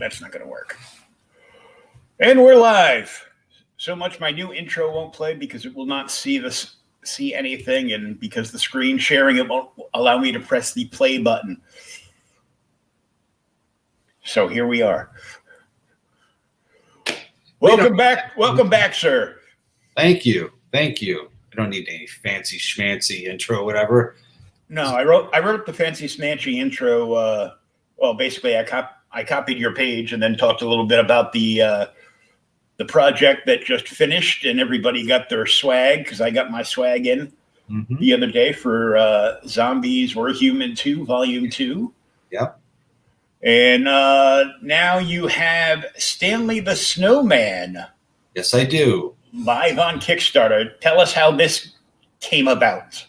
that's not going to work. And we're live. So much my new intro won't play because it will not see anything, and because the screen sharing, it won't allow me to press the play button. So here we are. Welcome back, sir. Thank you. I don't need any fancy schmancy intro or whatever. No, I wrote the fancy smancy intro. Well, basically, I copied your page and then talked a little bit about the project that just finished, and everybody got their swag because I got my swag in the other day for Zombies Were Human 2, Volume 2. Yep. And now you have Stanley the Snowman. Yes, I do. Live on Kickstarter. Tell us how this came about.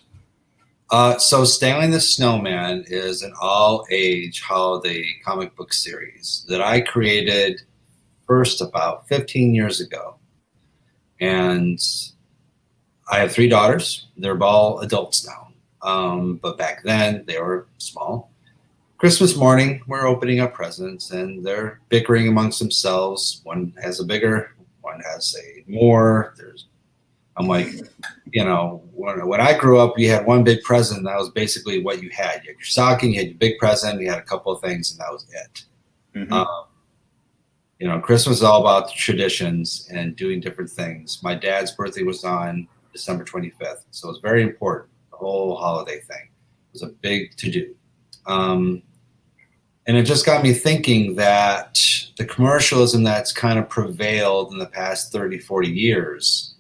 So Stanley the Snowman is an all-age holiday comic book series that I created first about 15 years ago. And I have 3 daughters. They're all adults now. But back then, they were small. Christmas morning, we're opening up presents, and they're bickering amongst themselves. One has a bigger, one has a more. I'm like, you know, when I grew up, you had one big present, and that was basically what you had. You had your stocking, you had your big present, you had a couple of things, and that was it. You know, Christmas is all about traditions and doing different things. My dad's birthday was on December 25th, so it was very important. The whole holiday thing was a big to-do. And it just got me thinking that the commercialism that's kind of prevailed in the past 30, 40 years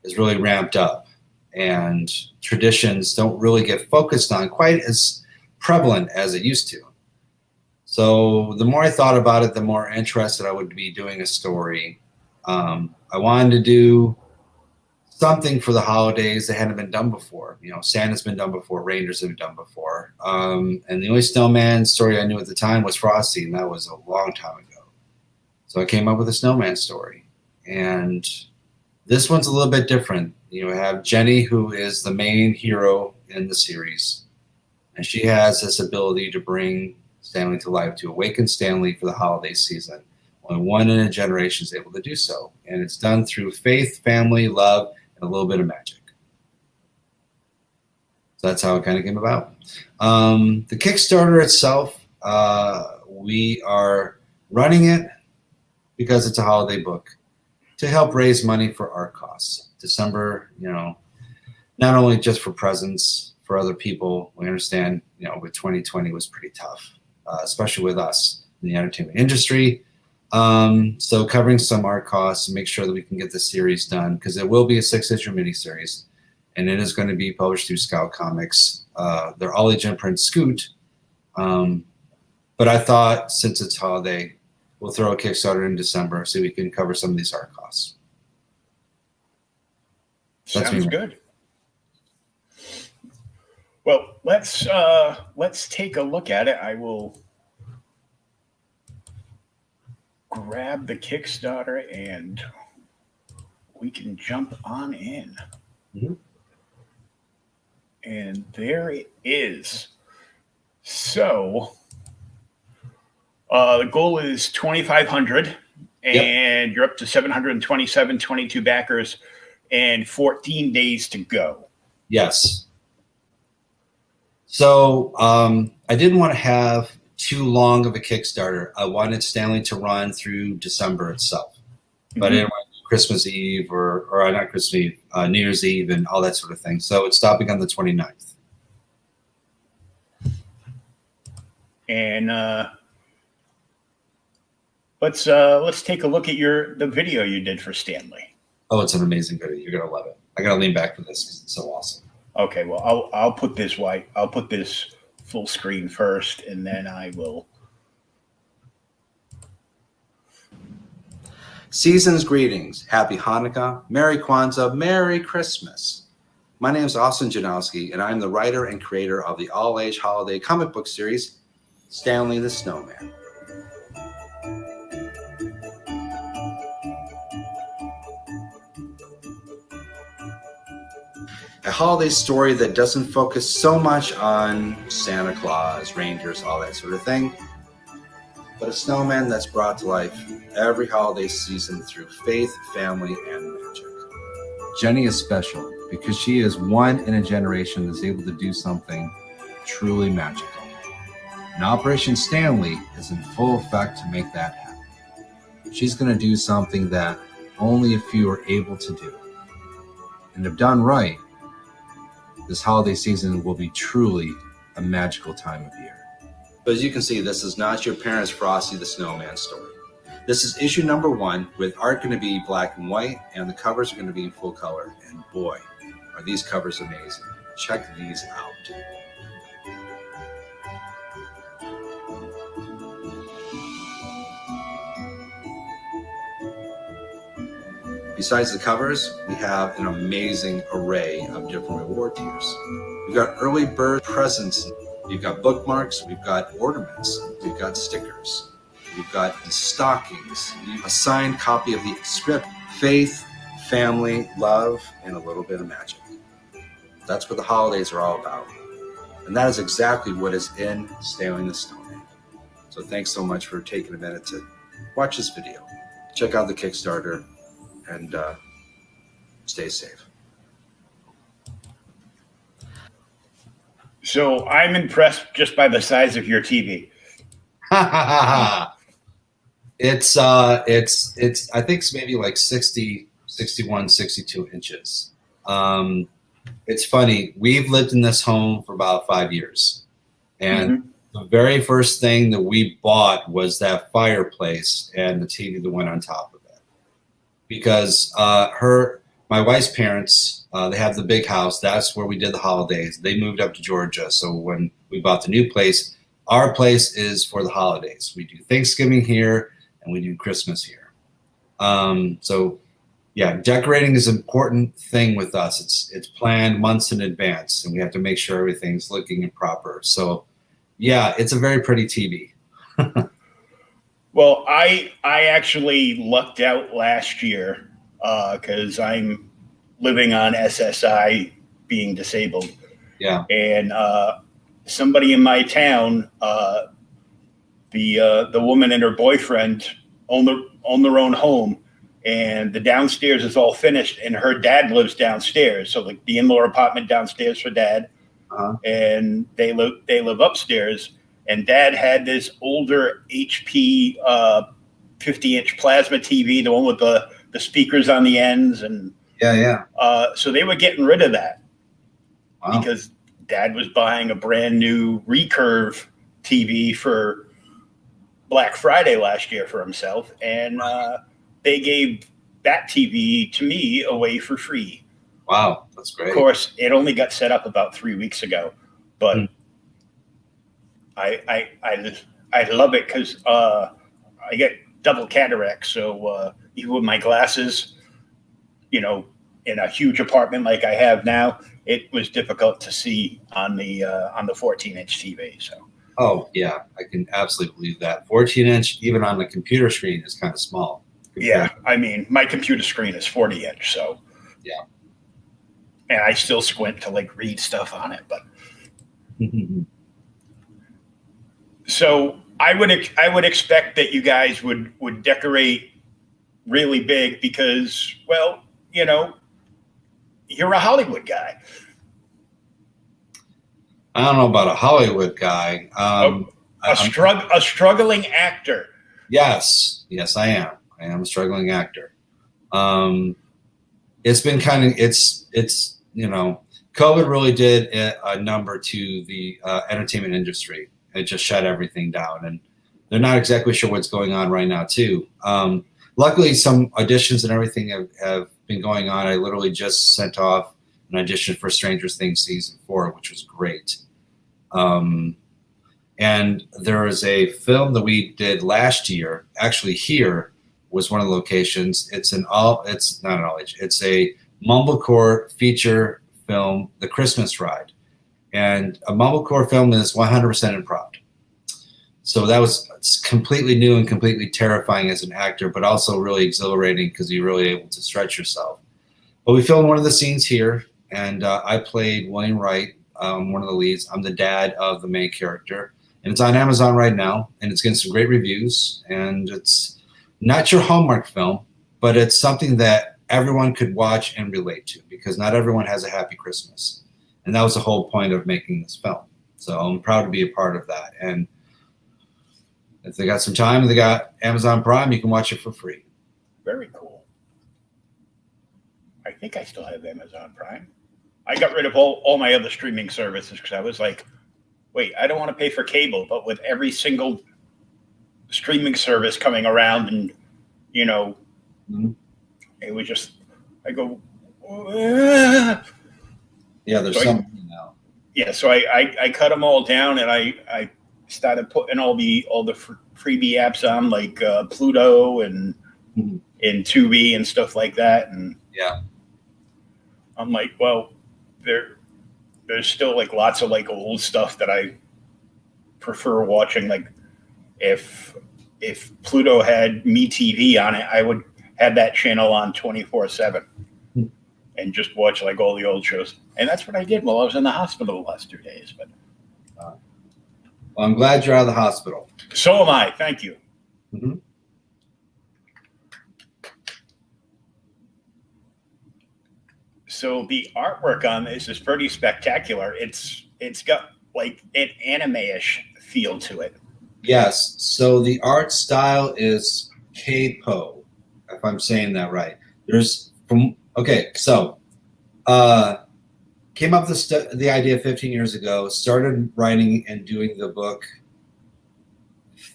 is really ramped up, and traditions don't really get focused on quite as prevalent as it used to. So the more I thought about it, the more interested I would be doing a story. I wanted to do something for the holidays that hadn't been done before. You know, Santa's been done before, reindeers have been done before. And the only snowman story I knew at the time was Frosty, and that was a long time ago. So I came up with a snowman story. And this one's a little bit different. You have Jenny, who is the main hero in the series, and she has this ability to bring Stanley to life, to awaken Stanley for the holiday season. Only one in a generation is able to do so. And it's done through faith, family, love, and a little bit of magic. So that's how it kind of came about. The Kickstarter itself, we are running it because it's a holiday book to help raise money for art costs. December, you know, not only just for presents for other people. We understand, you know, with 2020 was pretty tough, especially with us in the entertainment industry. So covering some art costs and make sure that we can get the series done, because it will be a 6-issue miniseries, and it is going to be published through Scout Comics. They're all-age imprint Scoot. But I thought, since it's holiday, we'll throw a Kickstarter in December so we can cover some of these art costs. Sounds good. Well, let's take a look at it. I will grab the Kickstarter and we can jump on in. And there it is. So the goal is 2,500, and you're up to 727, 22 backers, and 14 days to go. Yes. So I didn't want to have too long of a Kickstarter. I wanted Stanley to run through December itself, but I didn't want to do Christmas Eve or not Christmas Eve, New Year's Eve and all that sort of thing. So it's stopping on the 29th. And let's take a look at the video you did for Stanley. Oh, it's an amazing video. You're gonna love it. I gotta lean back for this because it's so awesome. Okay, well, I'll put this I'll put this full screen first, and then I will. Season's greetings. Happy Hanukkah, Merry Kwanzaa, Merry Christmas. My name is Austin Janowsky, and I'm the writer and creator of the all-age holiday comic book series, Stanley the Snowman. A holiday story that doesn't focus so much on Santa Claus, reindeers, all that sort of thing, but but a snowman that's brought to life every holiday season through faith, family, and magic. Jenny is special because she is one in a generation that's able to do something truly magical. And Operation Stanley is in full effect to make that happen. She's going to do something that only a few are able to do. And if done right, this holiday season will be truly a magical time of year. But as you can see, this is not your parents' Frosty the Snowman story. This is issue number 1 with art going to be black and white, and the covers are going to be in full color. And boy, are these covers amazing. Check these out. Besides the covers, we have an amazing array of different reward tiers. We've got early bird presents, we've got bookmarks, we've got ornaments, we've got stickers, we've got stockings, a signed copy of the script, faith, family, love, and a little bit of magic. That's what the holidays are all about. And that is exactly what is in Stanley the Snowman. So thanks so much for taking a minute to watch this video. Check out the Kickstarter and stay safe. So I'm impressed just by the size of your TV. It's I think it's maybe like 60, 61, 62 inches. It's funny. We've lived in this home for about 5 years. And the very first thing that we bought was that fireplace and the TV that went on top of it. Because my wife's parents, they have the big house. That's where we did the holidays. They moved up to Georgia. So when we bought the new place, our place is for the holidays. We do Thanksgiving here and we do Christmas here. So yeah, decorating is an important thing with us. It's planned months in advance, and we have to make sure everything's looking and proper. So yeah, it's a very pretty TV. Well, I actually lucked out last year because I'm living on SSI, being disabled. Yeah. And somebody in my town, the woman and her boyfriend own their own home, and the downstairs is all finished, and her dad lives downstairs. So like the in-law apartment downstairs for dad, and they live upstairs. And Dad had this older HP 50-inch plasma TV, the one with the speakers on the ends, and so they were getting rid of that because Dad was buying a brand new recurve TV for Black Friday last year for himself, and they gave that TV to me away for free. Wow, that's great. Of course, it only got set up about 3 weeks ago, but. I love it because I get double cataracts. So even with my glasses, in a huge apartment like I have now, it was difficult to see on the 14-inch TV. So. Oh yeah, I can absolutely believe that. 14-inch, even on the computer screen, is kind of small. Yeah, I mean, my computer screen is 40-inch, so. Yeah. And I still squint to like read stuff on it, but. So I would expect that you guys would decorate really big because, well, you're a Hollywood guy. I don't know about a Hollywood guy. A struggling actor. Yes, I am. I am a struggling actor. It's been kind of COVID really did a number to the entertainment industry. It just shut everything down, and they're not exactly sure what's going on right now too. Luckily, some auditions and everything have been going on. I literally just sent off an audition for Stranger Things season 4, which was great. And there is a film that we did last year. Actually, here was one of the locations. It's a mumblecore feature film, The Christmas Ride. And a mumblecore film is 100% improv. So that was completely new and completely terrifying as an actor, but also really exhilarating because you're really able to stretch yourself. But we filmed one of the scenes here, and I played William Wright, one of the leads. I'm the dad of the main character. And it's on Amazon right now, and it's getting some great reviews. And it's not your Hallmark film, but it's something that everyone could watch and relate to, because not everyone has a happy Christmas. And that was the whole point of making this film. So I'm proud to be a part of that. And if they got some time and they got Amazon Prime, you can watch it for free. Very cool. I think I still have Amazon Prime. I got rid of all my other streaming services because I was like, wait, I don't want to pay for cable, but with every single streaming service coming around and, you know, it was just, I go, yeah, there's so something now. Yeah, so I cut them all down, and I started putting all the freebie apps on, like Pluto and Tubi and stuff like that. And yeah, I'm like, well, there's still like lots of like old stuff that I prefer watching. Like if Pluto had MeTV on it, I would have that channel on 24/7 and just watch like all the old shows. And that's what I did while I was in the hospital the last 2 days. But well, I'm glad you're out of the hospital. So am I. Thank you. Mm-hmm. So the artwork on this is pretty spectacular. It's got like an anime-ish feel to it. Yes. So the art style is K-Po, if I'm saying that right. Came up with the idea 15 years ago, started writing and doing the book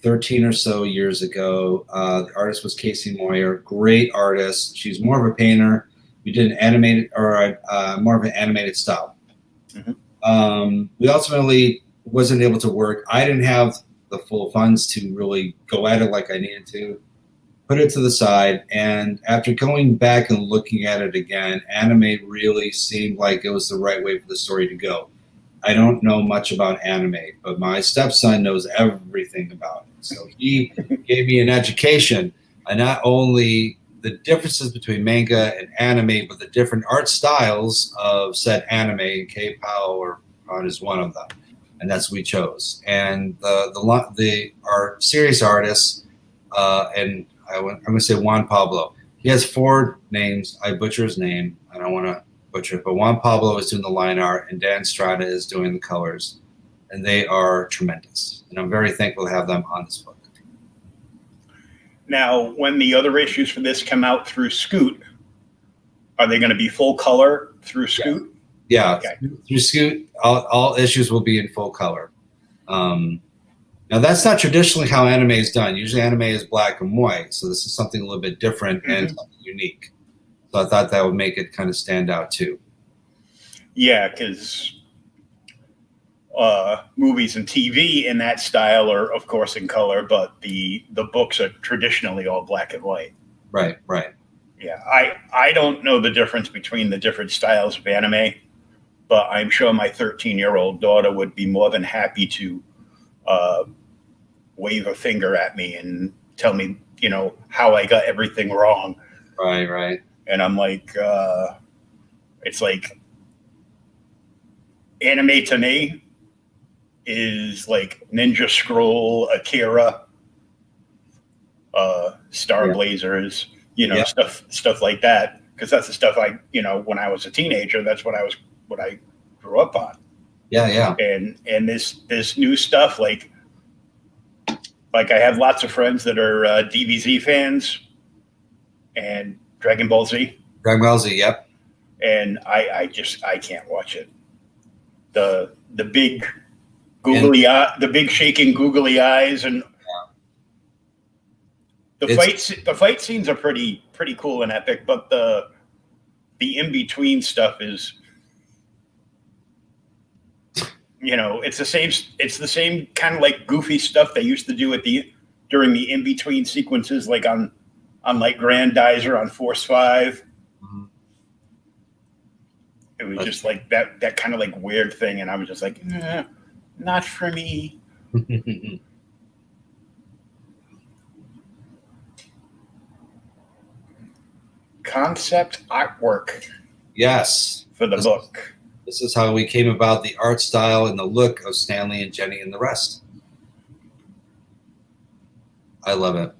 13 or so years ago. The artist was Casey Moyer, great artist. She's more of a painter. We did an animated more of an animated style. Mm-hmm. We ultimately wasn't able to work. I didn't have the full funds to really go at it like I needed to. Put it to the side, and after going back and looking at it again, anime really seemed like it was the right way for the story to go. I don't know much about anime, but my stepson knows everything about it. So he gave me an education on not only the differences between manga and anime, but the different art styles of said anime, and K-Pow is one of them. And that's what we chose. And our series artists, and I'm going to say Juan Pablo. He has 4 names. I butcher his name. I don't want to butcher it. But Juan Pablo is doing the line art, and Dan Strada is doing the colors. And they are tremendous. And I'm very thankful to have them on this book. Now, when the other issues for this come out through Scoot, are they going to be full color through Scoot? Yeah. Okay. Through Scoot, all issues will be in full color. Now, that's not traditionally how anime is done. Usually anime is black and white. So this is something a little bit different and something unique. So I thought that would make it kind of stand out too. Yeah, because movies and TV in that style are, of course, in color, but the books are traditionally all black and white. Right, right. Yeah, I don't know the difference between the different styles of anime, but I'm sure my 13-year-old daughter would be more than happy to wave a finger at me and tell me, how I got everything wrong. Right, right. And I'm like, it's like anime to me is like Ninja Scroll, Akira, Star Blazers, stuff like that. Because that's the stuff I, when I was a teenager, that's what I grew up on. Yeah, yeah. And this new stuff, like I have lots of friends that are DBZ fans and Dragon Ball Z. Dragon Ball Z, yep. And I can't watch it. The big googly eye, the big shaking googly eyes, and the fight scenes are pretty cool and epic, but the in between stuff is, it's the same kind of like goofy stuff they used to do during the in between sequences, like on like Grandizer on Force 5. Mm-hmm. It was just like that kind of like weird thing, and I was just like, not for me. Concept artwork. Yes. For the book. This is how we came about the art style and the look of Stanley and Jenny and the rest. I love it.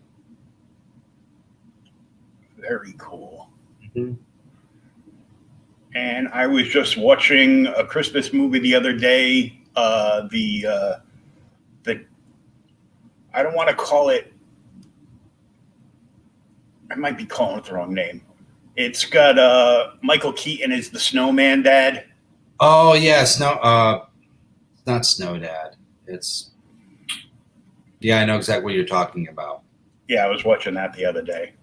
Very cool. Mm-hmm. And I was just watching a Christmas movie the other day. The I don't want to call it. I might be calling it the wrong name. It's got Michael Keaton as the snowman dad. Oh yeah, it's not Snow Dad. It's I know exactly what you're talking about. Yeah, I was watching that the other day.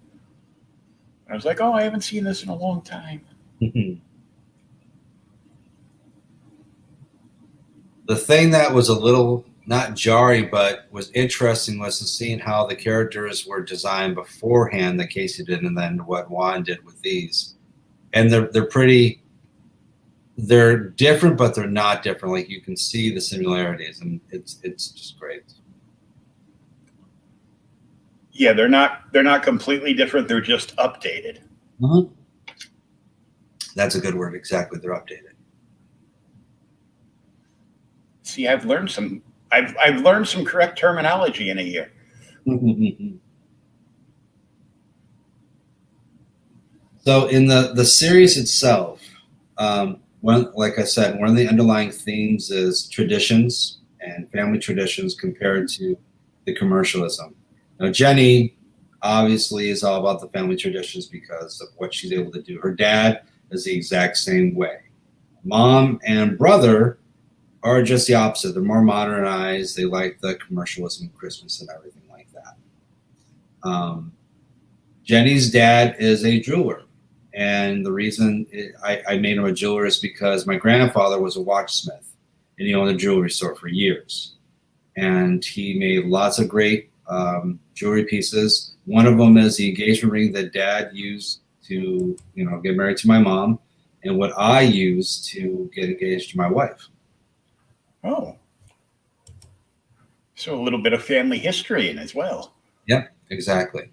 I was like, oh, I haven't seen this in a long time. The thing that was a little not jarring, but was interesting was to seeing how the characters were designed beforehand that Casey did, and then what Juan did with these. And they're different, but they're not different. Like, you can see the similarities, and it's just great. Yeah, they're not completely different. They're just updated. Mm-hmm. That's a good word. Exactly, they're updated. See, I've learned some correct terminology in a year. So in the series itself, like I said, one of the underlying themes is traditions and family traditions compared to the commercialism. Now, Jenny obviously is all about the family traditions because of what she's able to do. Her dad is the exact same way. Mom and brother are just the opposite. They're more modernized. They like the commercialism of Christmas and everything like that. Jenny's dad is a jeweler. And the reason I made him a jeweler is because my grandfather was a watchsmith, and he owned a jewelry store for years. And he made lots of great jewelry pieces. One of them is the engagement ring that Dad used to, get married to my mom, and what I used to get engaged to my wife. Oh, so a little bit of family history in as well. Yep, exactly.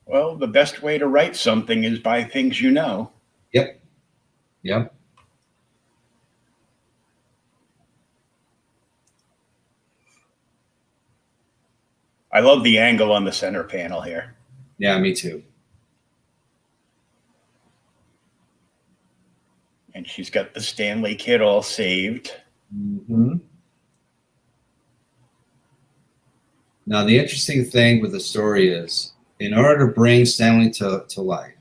Well, the best way to write something is by things you know. Yep. I love the angle on the center panel here. Yeah, me too. And she's got the Stanley kit all saved. Mm-hmm. Now, the interesting thing with the story is, in order to bring Stanley to life,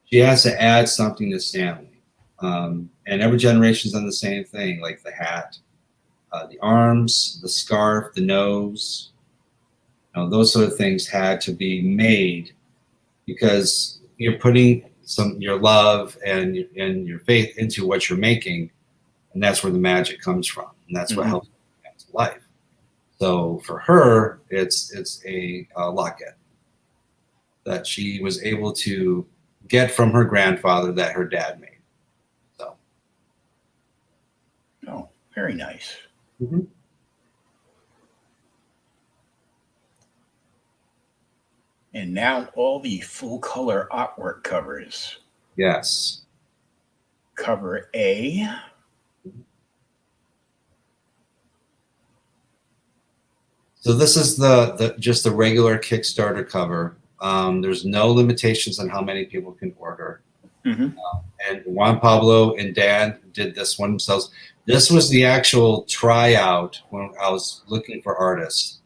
she has to add something to Stanley. And every generation's done the same thing, like the hat, the arms, the scarf, the nose. Those sort of things had to be made because you're putting your love and your faith into what you're making, and that's where the magic comes from, and that's what helps bring it to life. So for her, it's a locket that she was able to get from her grandfather that her dad made. So, oh, very nice. Mm-hmm. And now all the full color artwork covers. Yes. Cover A. So this is just the regular Kickstarter cover. There's no limitations on how many people can order. Mm-hmm. And Juan Pablo and Dan did this one themselves. This was the actual tryout when I was looking for artists.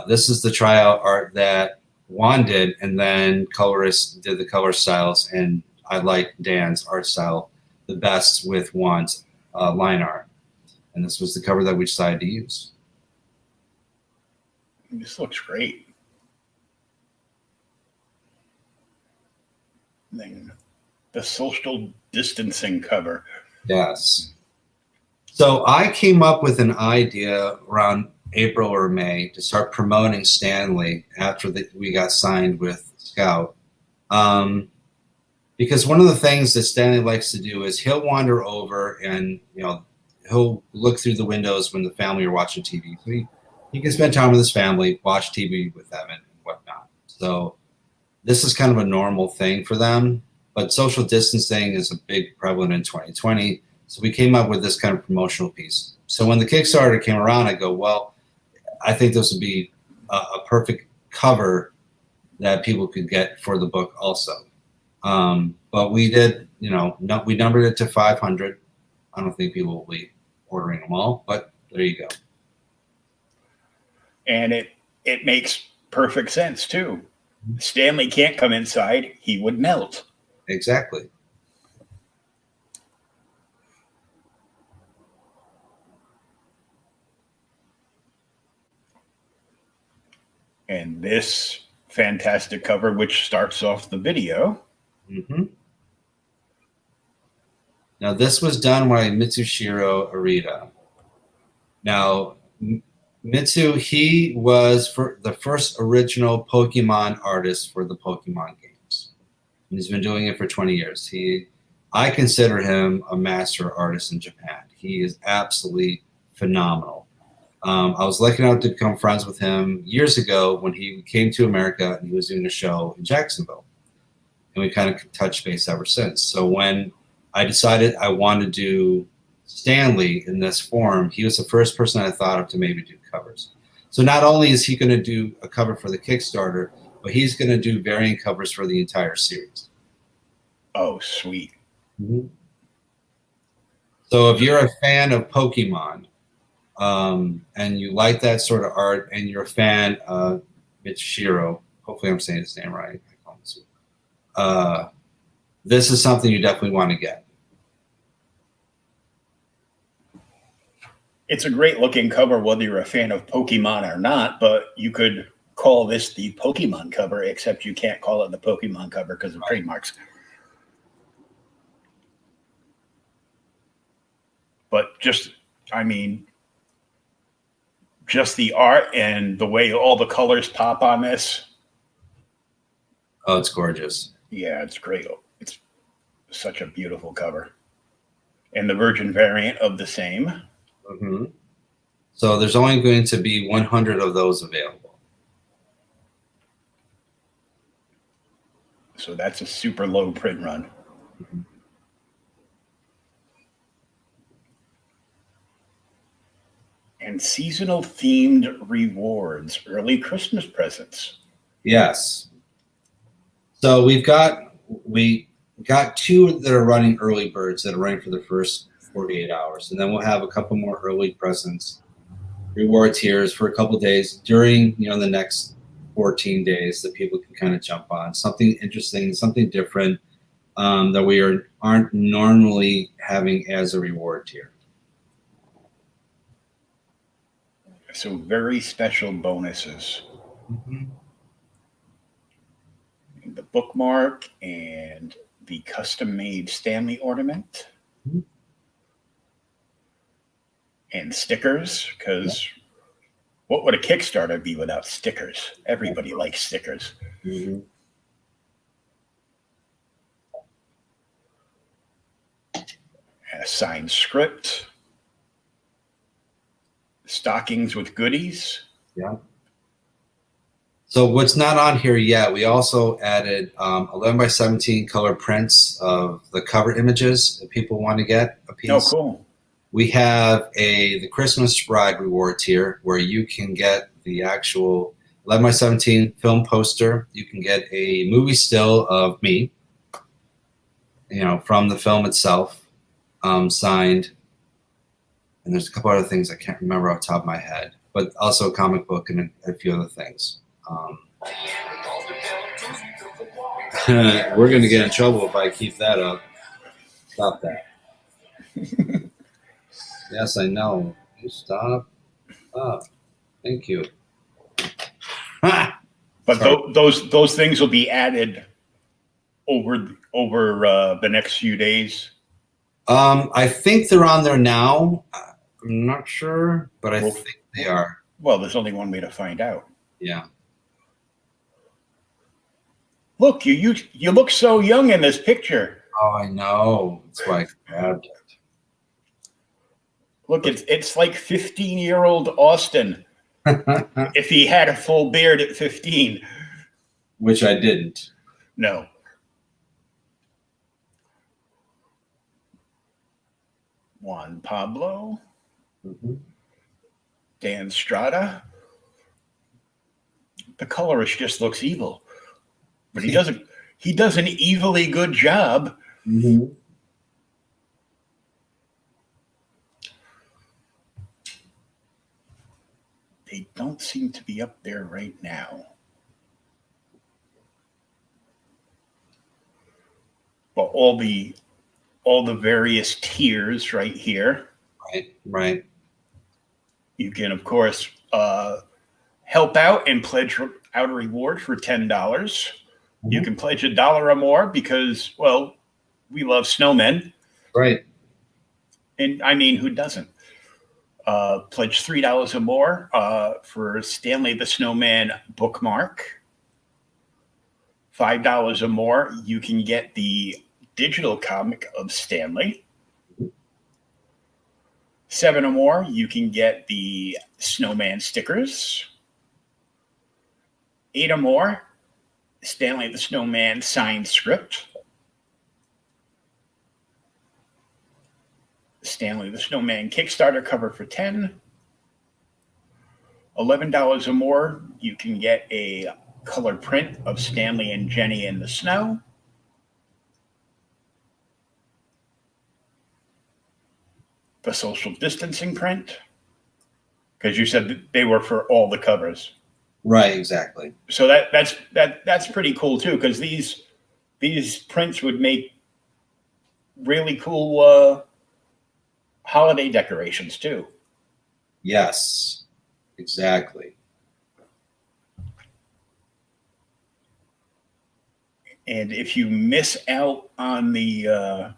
This is the tryout art that Juan did, and then colorists did the color styles, and I like Dan's art style the best with Juan's line art. And this was the cover that we decided to use. This looks great. And then the social distancing cover. Yes. So I came up with an idea around April or May to start promoting Stanley after we got signed with Scout. Because one of the things that Stanley likes to do is he'll wander over and, he'll look through the windows when the family are watching TV. So he can spend time with his family, watch TV with them and whatnot. So this is kind of a normal thing for them, but social distancing is a big prevalent in 2020. So we came up with this kind of promotional piece. So when the Kickstarter came around, I go, well, I think this would be a perfect cover that people could get for the book also. But we did, we numbered it to 500. I don't think people will be ordering them all, but there you go. And it makes perfect sense too. Stanley can't come inside. He would melt. Exactly. And this fantastic cover, which starts off the video. Mm-hmm. Now, this was done by Mitsushiro Arita. Now, Mitsu, he was the first original Pokemon artist for the Pokemon games. And he's been doing it for 20 years. I consider him a master artist in Japan. He is absolutely phenomenal. I was lucky enough to become friends with him years ago when he came to America and he was doing a show in Jacksonville. And we kind of touched base ever since. So when I decided I wanted to do Stanley in this form, he was the first person I thought of to maybe do covers. So not only is he going to do a cover for the Kickstarter, but he's going to do variant covers for the entire series. Oh, sweet. Mm-hmm. So if you're a fan of Pokemon, and you like that sort of art, and you're a fan of Mitsushiro, hopefully I'm saying his name right, this is something you definitely want to get. It's a great looking cover, whether you're a fan of Pokemon or not, but you could call this the Pokemon cover, except you can't call it the Pokemon cover because of trademarks. But just the art and the way all the colors pop on this. Oh, it's gorgeous. Yeah, it's great. It's such a beautiful cover. And the Virgin variant of the same. Mm-hmm. So there's only going to be 100 of those available. So that's a super low print run. Mm-hmm. And seasonal themed rewards, early Christmas presents. Yes. So we got two that are running early birds that are running for the first 48 hours. And then we'll have a couple more early presents, reward tiers for a couple days during, the next 14 days that people can kind of jump on. Something interesting, something different that we aren't normally having as a reward tier. So very special bonuses. Mm-hmm. The bookmark and the custom-made Stanley ornament. Mm-hmm. And stickers, because what would a Kickstarter be without stickers? Everybody likes stickers. Mm-hmm. And a signed script. Stockings with goodies. Yeah. So what's not on here yet, we also added 11 by 17 color prints of the cover images that people want to get a piece. Oh, cool. We have the Christmas Bride reward tier where you can get the actual 11 by 17 film poster. You can get a movie still of me, from the film itself, signed. And there's a couple other things I can't remember off the top of my head, but also a comic book and a few other things. We're going to get in trouble if I keep that up. Stop that. Yes, I know. You stop. Thank you. But those things will be added over the next few days. I think they're on there now. I'm not sure, but I think they are. Well, there's only one way to find out. Yeah. Look, you look so young in this picture. Oh, I know. That's why I grabbed it. Look, it's like 15-year-old Austin if he had a full beard at 15. Which I didn't. No. Juan Pablo. Mm-hmm. Dan Strada. the colorist just looks evil, but he does an evilly good job. Mm-hmm. They don't seem to be up there right now. But all the various tiers right here. Right. You can, of course, help out and pledge out a reward for $10. Mm-hmm. You can pledge $1 or more because, well, we love snowmen. Right. And I mean, who doesn't? Pledge $3 or more for Stanley the Snowman bookmark. $5 or more, you can get the digital comic of Stanley. $7 or more, you can get the Snowman stickers. $8 or more, Stanley the Snowman signed script. Stanley the Snowman Kickstarter cover for $10. $11 or more, you can get a colored print of Stanley and Jenny in the snow. The social distancing print, because you said that they were for all the covers. Right, exactly. So that's pretty cool too, because these prints would make really cool holiday decorations too. Yes, exactly. And if you miss out on the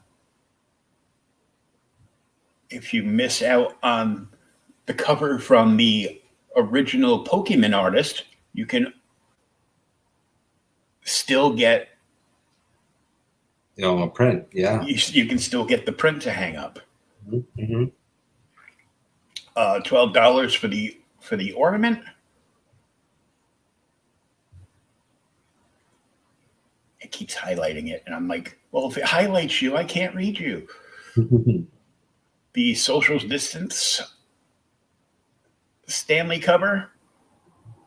cover from the original Pokemon artist, you can still get a print. Yeah, you can still get the print to hang up. Mm-hmm. $12 for the ornament. It keeps highlighting it, and I'm like, well, if it highlights you, I can't read you. The social distance Stanley cover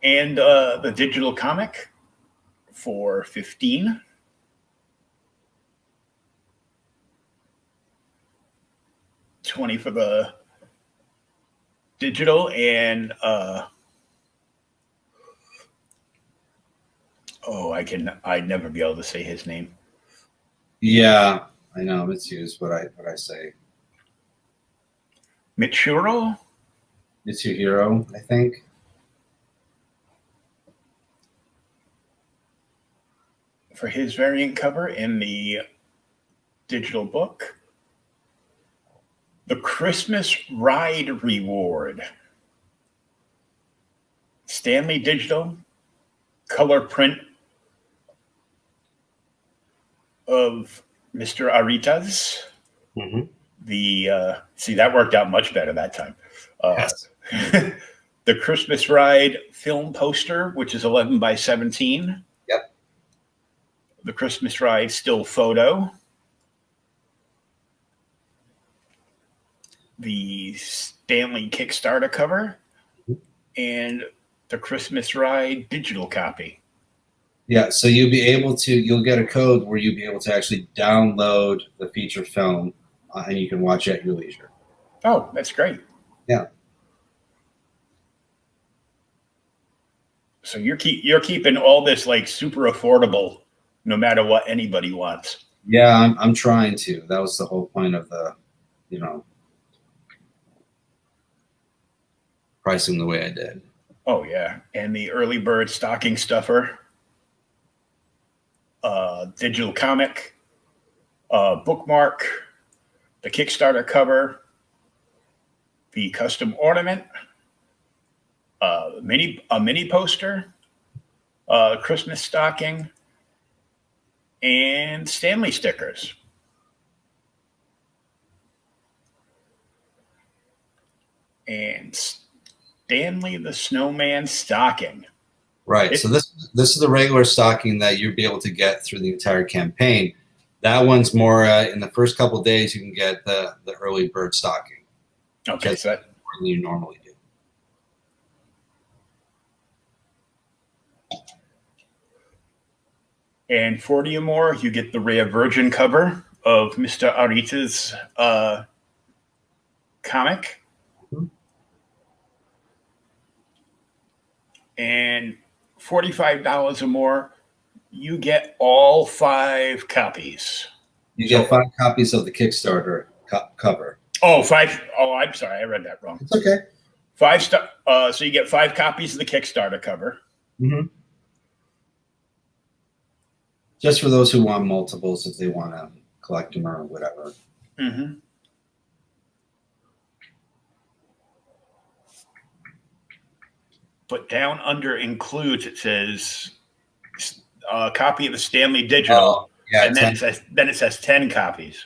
and the digital comic for $15. $20 for the digital, and I'd never be able to say his name. Yeah, I know. It's used what I say. Michuro? It's your hero, I think. For his variant cover in the digital book. The Christmas Ride Reward. Stanley Digital color print of Mr. Aritas. Mm-hmm. See, that worked out much better that time. Yes. The Christmas Ride film poster, which is 11 by 17. Yep. The Christmas Ride still photo. The Stanley Kickstarter cover. And the Christmas Ride digital copy. Yeah, so you'll get a code where you'll be able to actually download the feature film and you can watch it at your leisure. Oh, that's great. Yeah. So you're keeping all this like super affordable, no matter what anybody wants. Yeah, I'm trying to. That was the whole point of the, pricing the way I did. Oh yeah, and the early bird stocking stuffer, digital comic, bookmark, the Kickstarter cover, the custom ornament, a mini poster, Christmas stocking, and Stanley stickers. And Stanley the Snowman stocking. Right. So this is the regular stocking that you'll be able to get through the entire campaign. That one's more in the first couple of days. You can get the early bird stocking. Okay, so that more than you normally do. And 40 or more, you get the rare virgin cover of Mr. Arita's comic. And $45 or more, you get all 5 copies. You get 5 copies of the Kickstarter cover. Oh, 5. Oh, I'm sorry. I read that wrong. It's okay. 5 so you get 5 copies of the Kickstarter cover. Mm-hmm. Just for those who want multiples, if they want to collect them or whatever. Mm-hmm. But down under includes, it says a copy of the Stanley Digital. Oh, yeah, and then it says 10 copies.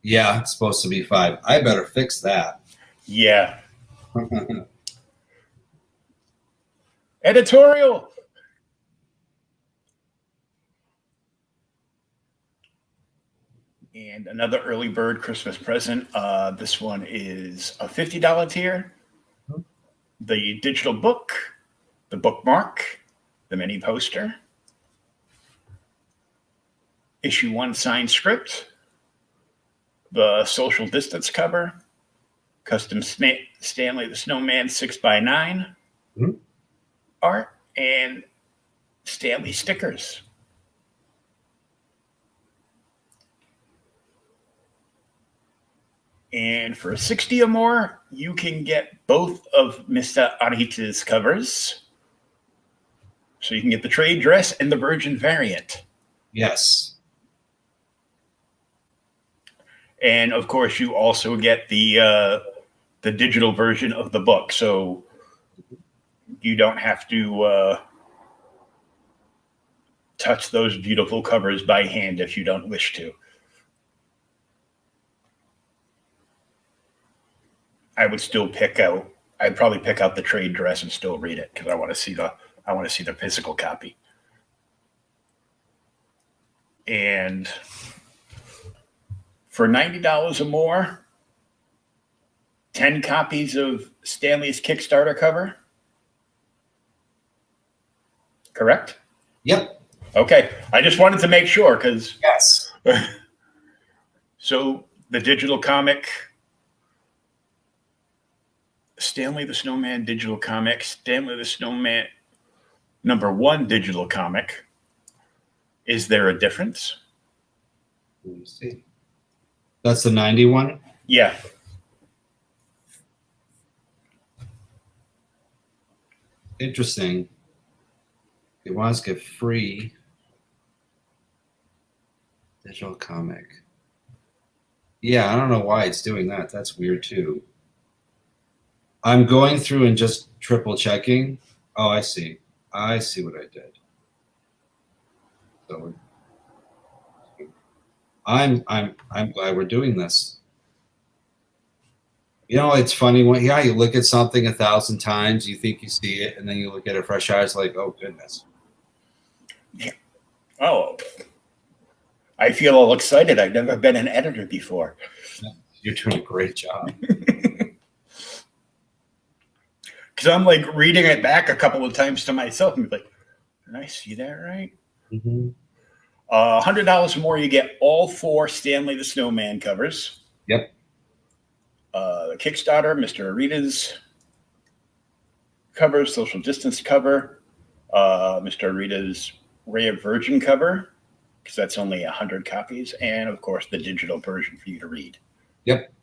Yeah, it's supposed to be 5. I better fix that. Yeah. Editorial. And another early bird Christmas present. This one is a $50 tier. The digital book, the bookmark, the mini poster, issue 1 signed script, the social distance cover, custom Stanley the Snowman 6x9 art, and Stanley stickers. And for 60 or more, you can get both of Mr. Arita's covers. So you can get the trade dress and the virgin variant. Yes. And of course, you also get the digital version of the book. So you don't have to touch those beautiful covers by hand if you don't wish to. I'd probably pick out the trade dress and still read it because I want to see the physical copy. And for $90 or more, 10 copies of Stanley's Kickstarter cover. Correct? Yep. Okay. I just wanted to make sure because Yes. So the digital comic, Stanley the Snowman digital comic, Stanley the Snowman #1 digital comic. Is there a difference? Let me see. That's the 91? Yeah. Interesting. It wants to get free digital comic. Yeah, I don't know why it's doing that. That's weird too. I'm going through and just triple checking. Oh, I see. I see what I did. So I'm glad we're doing this. You know, it's funny when you look at something 1,000 times, you think you see it, and then you look at it fresh eyes, like, oh goodness. Oh, I feel all excited. I've never been an editor before. You're doing a great job. Because I'm like reading it back a couple of times to myself and be like, did I see that right? Mm-hmm. $100 more, you get all 4 Stanley the Snowman covers. Yep. The Kickstarter, Mr. Arita's cover, social distance cover, Mr. Arita's Rare Virgin cover, because that's only 100 copies, and of course the digital version for you to read. Yep.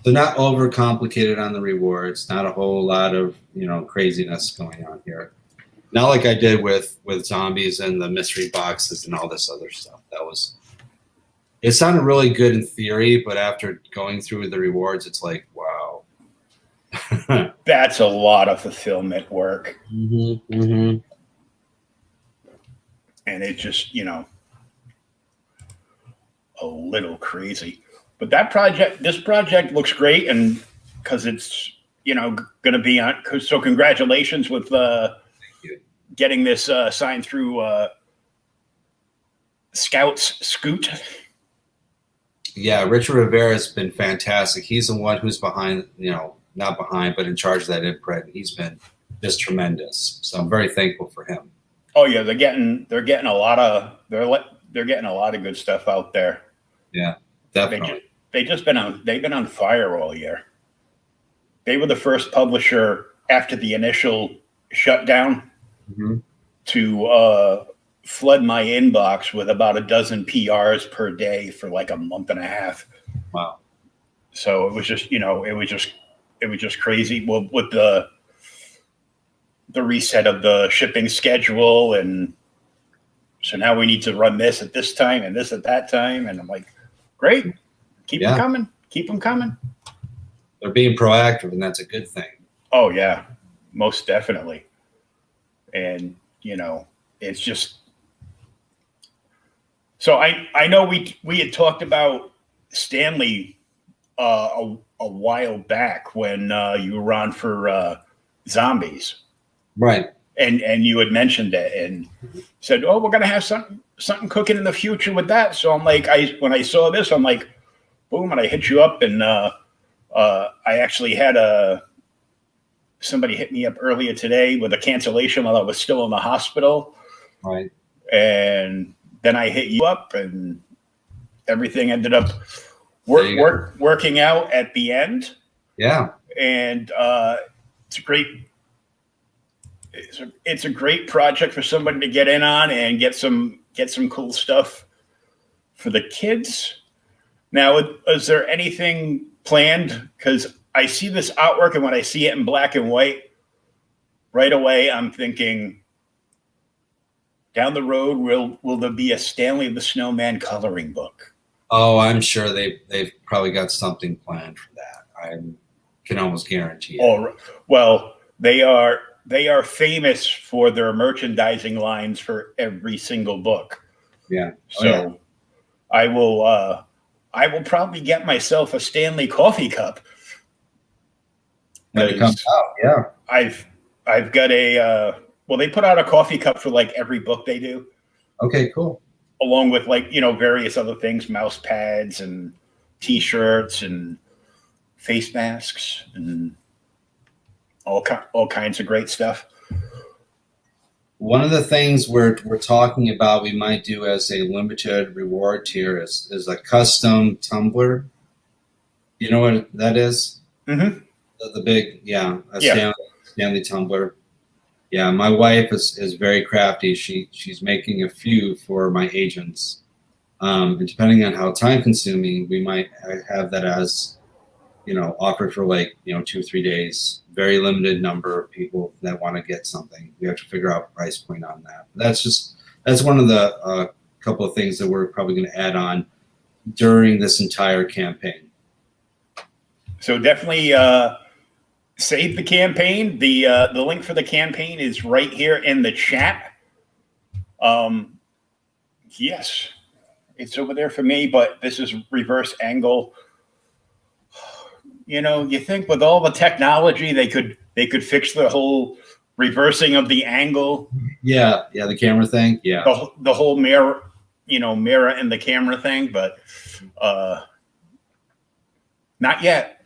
So not overcomplicated on the rewards, not a whole lot of, craziness going on here. Not like I did with zombies and the mystery boxes and all this other stuff. It sounded really good in theory, but after going through the rewards, it's like, wow. That's a lot of fulfillment work. Mm-hmm, mm-hmm. And it's just, a little crazy. But this project looks great, and because it's, going to be on. So congratulations with getting this signed through Scoot. Yeah, Richard Rivera has been fantastic. He's the one who's behind, not behind, but in charge of that imprint. He's been just tremendous. So I'm very thankful for him. Oh yeah, they're getting a lot of good stuff out there. Yeah, definitely. They've been on fire all year. They were the first publisher after the initial shutdown to flood my inbox with about a dozen PRs per day for like a month and a half. Wow. So it was just, it was just crazy. Well, with the reset of the shipping schedule, and so now we need to run this at this time and this at that time, and I'm like, great, keep them coming. They're being proactive, and that's a good thing. Oh yeah, most definitely. And it's just, so I know we had talked about Stanley a while back when you were on for zombies. Right. And you had mentioned it and said, oh, we're going to have something cooking in the future with that. So I'm like, when I saw this, I'm like, boom, and I hit you up, and I actually had somebody hit me up earlier today with a cancellation while I was still in the hospital. Right. And then I hit you up, and everything ended up working out at the end. Yeah. And it's a great project for somebody to get in on and get some cool stuff for the kids. Now, is there anything planned? Because I see this artwork, and when I see it in black and white, right away I'm thinking, down the road, will there be a Stanley the Snowman coloring book? Oh, I'm sure they've probably got something planned for that. I can almost guarantee it. Well, they are famous for their merchandising lines for every single book. Yeah. So I will probably get myself a Stanley coffee cup. When it comes out, yeah. I've got they put out a coffee cup for like every book they do. Okay, cool. Along with various other things, mouse pads and T-shirts and face masks and all kinds of great stuff. One of the things we're talking about we might do as a limited reward tier is a custom tumbler. You know what that is? Mm-hmm. The big, Stanley tumbler. Yeah, my wife is very crafty. She's making a few for my agents. And depending on how time consuming, we might have that as, offered for 2 or 3 days. Very limited number of people that want to get something. We have to figure out price point on that. That's one of the couple of things that we're probably going to add on during this entire campaign. So definitely save the campaign. The link for the campaign is right here in the chat. Yes, it's over there for me, but this is reverse angle. You think with all the technology they could fix the whole reversing of the angle. Yeah, the camera thing. Yeah, the whole mirror, mirror and the camera thing, but not yet.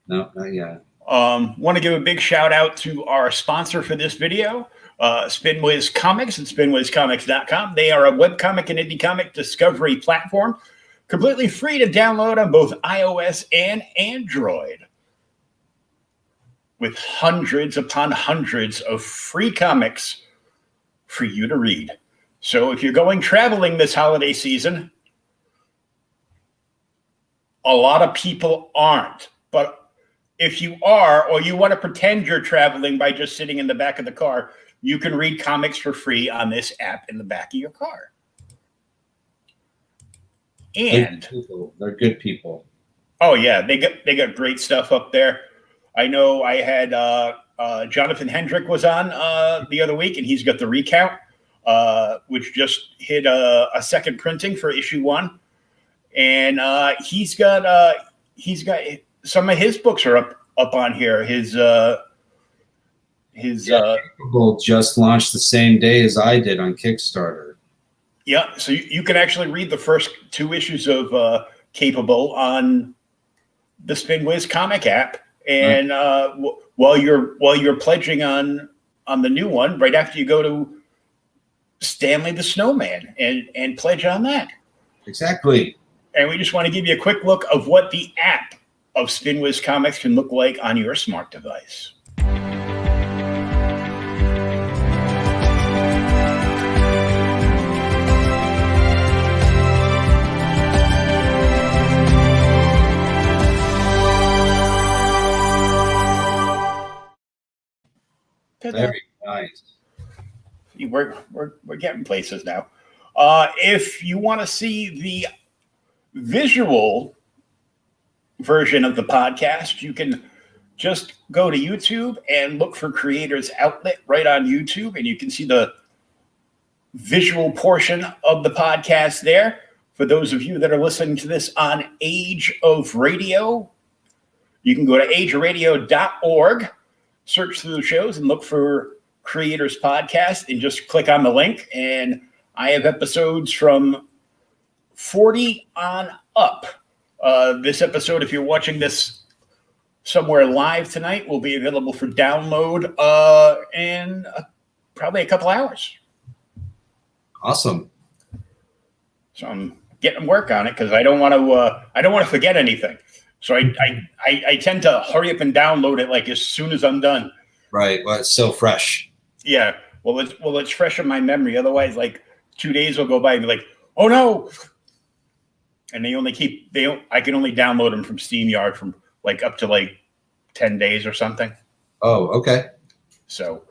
No, not yet. Want to give a big shout out to our sponsor for this video, SpinWiz Comics at spinwizcomics.com. They are a webcomic and indie comic discovery platform, completely free to download on both iOS and Android, with hundreds upon hundreds of free comics for you to read. So if you're going traveling this holiday season, a lot of people aren't, but if you are, or you want to pretend you're traveling by just sitting in the back of the car, you can read comics for free on this app in the back of your car. And they're good people. Oh yeah, they got great stuff up there. I know I had Jonathan Hendrick was on the other week, and he's got the recount, which just hit a second printing for issue 1, and he's got some of his books are up on here. His Capable just launched the same day as I did on Kickstarter. Yeah, so you can actually read the first 2 issues of Capable on the SpinWiz comic app, And while you're pledging on the new one, right after you go to Stanley the Snowman and pledge on that. Exactly. And we just want to give you a quick look of what the app of SpinWiz Comics can look like on your smart device. Very nice. We're getting places now. If you want to see the visual version of the podcast, you can just go to YouTube and look for Creators Outlet right on YouTube, and you can see the visual portion of the podcast there. For those of you that are listening to this on Age of Radio, you can go to ageofradio.org, search through the shows, and look for Creators Podcast, and just click on the link. And I have episodes from 40 on up. This episode, if you're watching this somewhere live tonight, will be available for download in probably a couple hours. Awesome. So I'm getting work on it because I don't want to forget anything. So I tend to hurry up and download it like as soon as I'm done. Right. Well, it's so fresh. Yeah. Well, it's fresh in my memory. Otherwise, like 2 days will go by and be like, oh no. And I can only download them from SteamYard from like up to like 10 days or something. Oh, okay. So,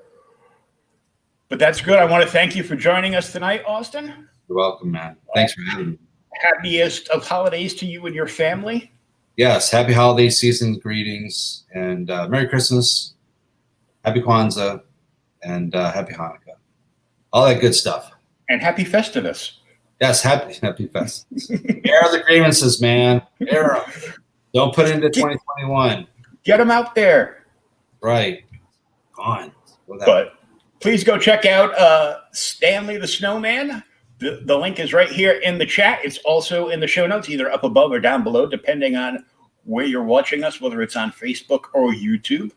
but that's good. I want to thank you for joining us tonight, Austin. You're welcome, man. Thanks for having me. Happiest of holidays to you and your family. Yes. Happy holiday season greetings, and Merry Christmas, Happy Kwanzaa, and Happy Hanukkah. All that good stuff. And happy Festivus. Yes, happy Fest. Air the grievances, man. Air them. Don't put into 2021. Get them out there. Right. Gone. But please go check out Stanley the Snowman. The link is right here in the chat. It's also in the show notes, either up above or down below, depending on where you're watching us, whether it's on Facebook or YouTube.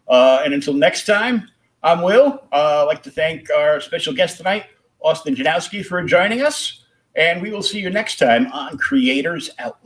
And until next time, I'm Will. I'd like to thank our special guest tonight, Austin Janowsky, for joining us, and we will see you next time on Creators Outlet.